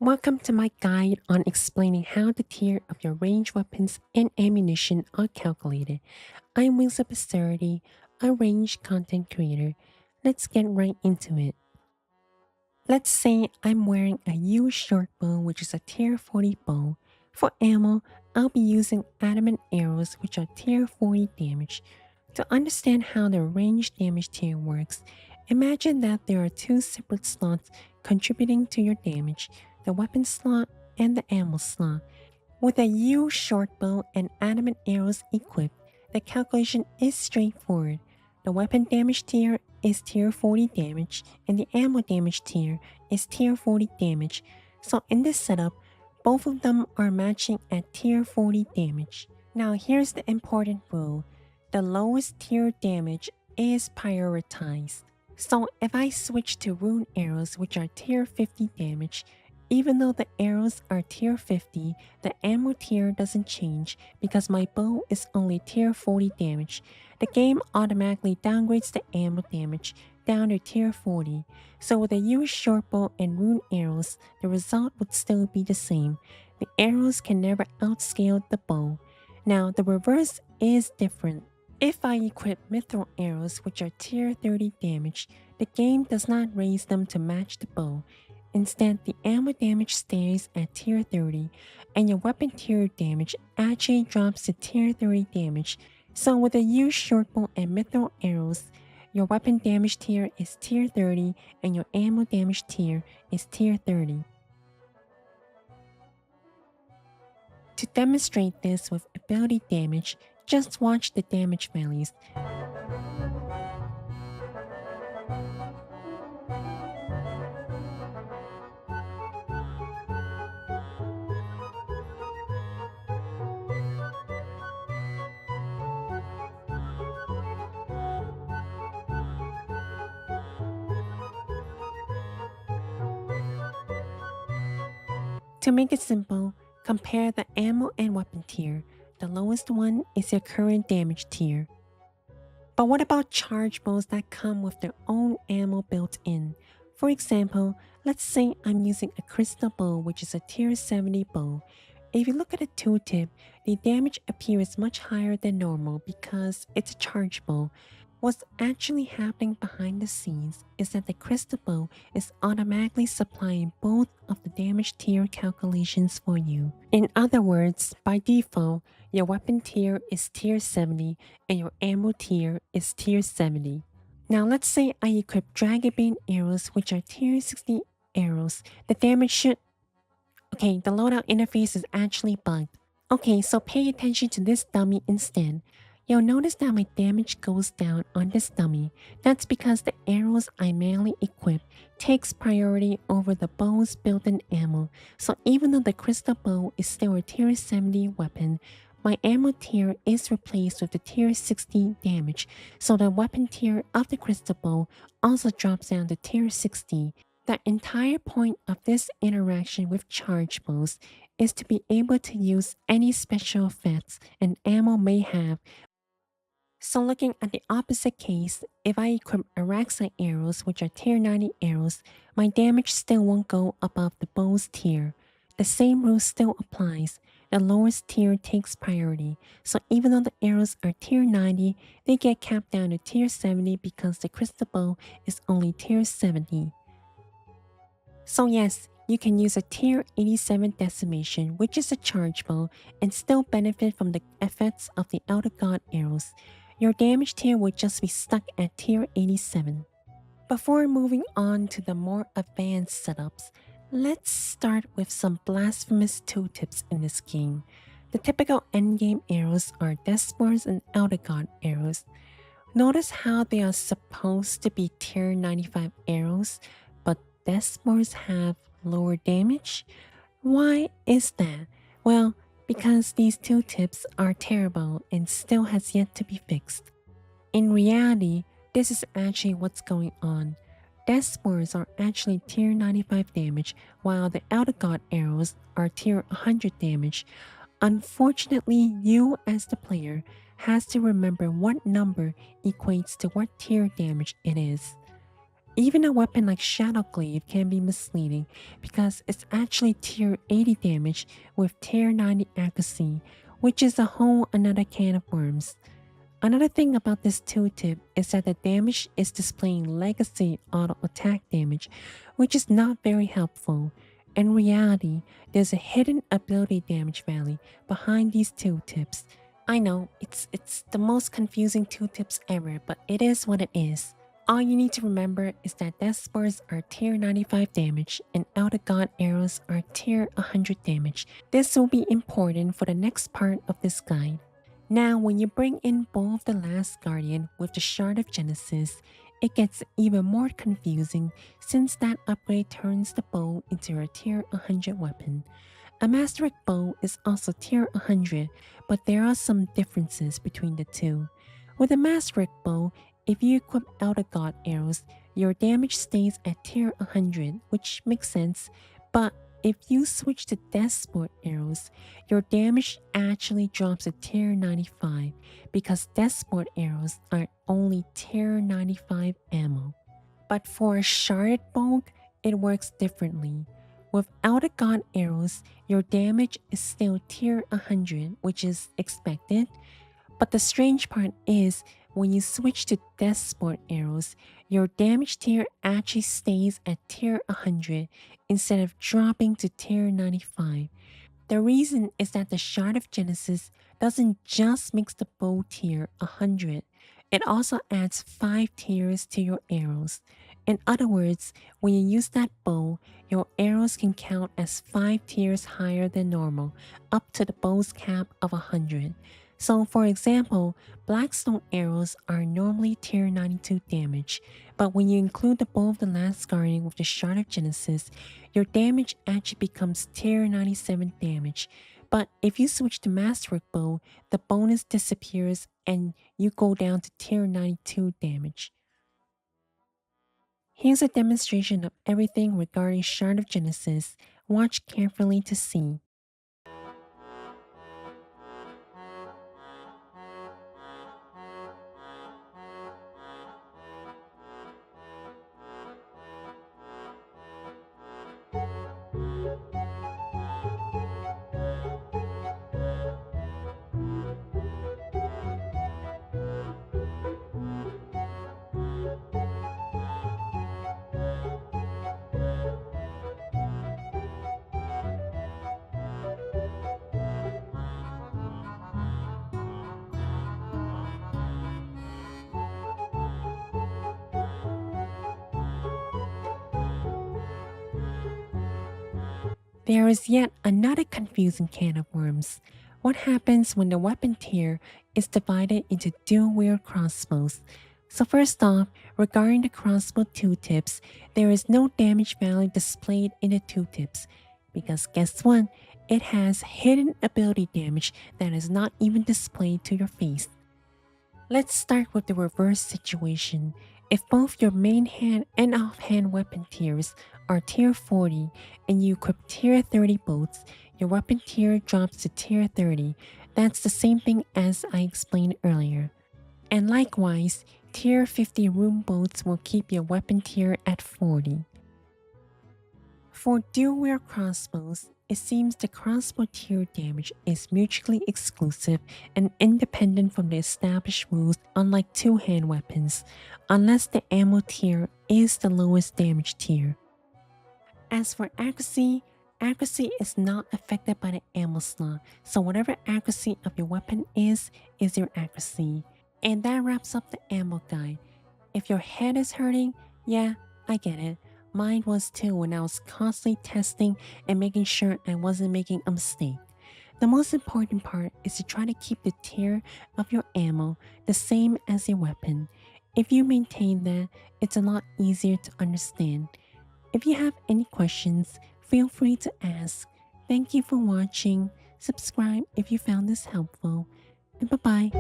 Welcome to my guide on explaining how the tier of your ranged weapons and ammunition are calculated. I'm Wheels of Absurdity, a ranged content creator. Let's get right into it. Let's say I'm wearing a U short bow, which is a tier 40 bow. For ammo, I'll be using adamant arrows, which are tier 40 damage. To understand how the range damage tier works, imagine that there are two separate slots contributing to your damage, the weapon slot and the ammo slot. With a U short bow and adamant arrows equipped, the calculation is straightforward. The weapon damage tier is tier 40 damage and the ammo damage tier is tier 40 damage. So in this setup, both of them are matching at tier 40 damage. Now here's the important rule. The lowest tier damage is prioritized. So if I switch to rune arrows, which are tier 50 damage, even though the arrows are tier 50, the ammo tier doesn't change because my bow is only tier 40 damage. The game automatically downgrades the ammo damage down to tier 40. So with a U short bow and rune arrows, the result would still be the same. The arrows can never outscale the bow. Now the reverse is different. If I equip mithril arrows, which are tier 30 damage, the game does not raise them to match the bow. Instead, the ammo damage stays at tier 30, and your weapon tier damage actually drops to tier 30 damage. So with a U short bow and mithril arrows, your weapon damage tier is tier 30 and your ammo damage tier is tier 30. To demonstrate this with ability damage, just watch the damage values. To make it simple, compare the ammo and weapon tier. The lowest one is your current damage tier. But what about charge bows that come with their own ammo built in? For example, let's say I'm using a crystal bow, which is a tier 70 bow. If you look at the tooltip, the damage appears much higher than normal because it's a charge bow. What's actually happening behind the scenes is that the crystal bow is automatically supplying both of the damage tier calculations for you. In other words, by default, your weapon tier is tier 70 and your ammo tier is tier 70. Now let's say I equip Dragonbane arrows, which are tier 60 arrows. The damage should... Okay, the loadout interface is actually bugged. Okay, so pay attention to this dummy instead. You'll notice that my damage goes down on this dummy. That's because the arrows I manually equip takes priority over the bow's built-in ammo. So even though the crystal bow is still a tier 70 weapon, my ammo tier is replaced with the tier 60 damage. So the weapon tier of the crystal bow also drops down to tier 60. The entire point of this interaction with charge bows is to be able to use any special effects an ammo may have. So looking at the opposite case, if I equip Araxite arrows, which are tier 90 arrows, my damage still won't go above the bow's tier. The same rule still applies. The lowest tier takes priority. So even though the arrows are tier 90, they get capped down to tier 70 because the crystal bow is only tier 70. So yes, you can use a tier 87 Decimation, which is a charge bow, and still benefit from the effects of the Elder God arrows. Your damage tier would just be stuck at tier 87. Before moving on to the more advanced setups, let's start with some blasphemous tooltips in this game. The typical endgame arrows are Deathspores and Elder God arrows. Notice how they are supposed to be tier 95 arrows, but Deathspores have lower damage? Why is that? Well, because these tooltips are terrible and still has yet to be fixed. In reality, this is actually what's going on. Deathspores are actually tier 95 damage, while the Elder God arrows are tier 100 damage. Unfortunately, you as the player has to remember what number equates to what tier damage it is. Even a weapon like Shadowglaive can be misleading because it's actually tier 80 damage with tier 90 accuracy, which is a whole another can of worms. Another thing about this tooltip is that the damage is displaying legacy auto attack damage, which is not very helpful. In reality, there's a hidden ability damage value behind these tooltips. I know, it's the most confusing tooltips ever, but it is what it is. All you need to remember is that Deathspores are tier 95 damage and Elder God arrows are tier 100 damage. This will be important for the next part of this guide. Now, when you bring in Bow of the Last Guardian with the Shard of Genesis, it gets even more confusing since that upgrade turns the bow into a tier 100 weapon. A Masteric Bow is also tier 100, but there are some differences between the two. With a Masteric Bow, if you equip Elder God arrows, your damage stays at tier 100, which makes sense, but if you switch to Deathspore arrows, your damage actually drops to tier 95 because Deathspore arrows are only tier 95 ammo. But for a sharded bow, it works differently. With Elder God arrows, your damage is still tier 100, which is expected. But the strange part is, when you switch to Deathspore arrows, your damage tier actually stays at tier 100 instead of dropping to tier 95. The reason is that the Shard of Genesis doesn't just makes the bow tier 100, it also adds 5 tiers to your arrows. In other words, when you use that bow, your arrows can count as 5 tiers higher than normal, up to the bow's cap of 100. So for example, Blackstone arrows are normally tier 92 damage, but when you include the Bow of the Last Guardian with the Shard of Genesis, your damage actually becomes tier 97 damage. But if you switch to Masteric Bow, the bonus disappears and you go down to tier 92 damage. Here's a demonstration of everything regarding Shard of Genesis. Watch carefully to see. There is yet another confusing can of worms. What happens when the weapon tier is divided into dual-wield crossbows? So first off, regarding the crossbow tooltips, there is no damage value displayed in the tooltips. Because guess what? It has hidden ability damage that is not even displayed to your face. Let's start with the reverse situation. If both your main hand and offhand weapon tiers are tier 40 and you equip tier 30 boats, your weapon tier drops to tier 30. That's the same thing as I explained earlier. And likewise, tier 50 rune boats will keep your weapon tier at 40. For dual-wield crossbows, it seems the crossbow tier damage is mutually exclusive and independent from the established rules, unlike two-hand weapons, unless the ammo tier is the lowest damage tier. As for accuracy is not affected by the ammo slot, so whatever accuracy of your weapon is your accuracy. And that wraps up the ammo guide. If your head is hurting, yeah, I get it. Mine was too when I was constantly testing and making sure I wasn't making a mistake. The most important part is to try to keep the tier of your ammo the same as your weapon. If you maintain that, it's a lot easier to understand. If you have any questions, feel free to ask. Thank you for watching. Subscribe if you found this helpful. And bye-bye.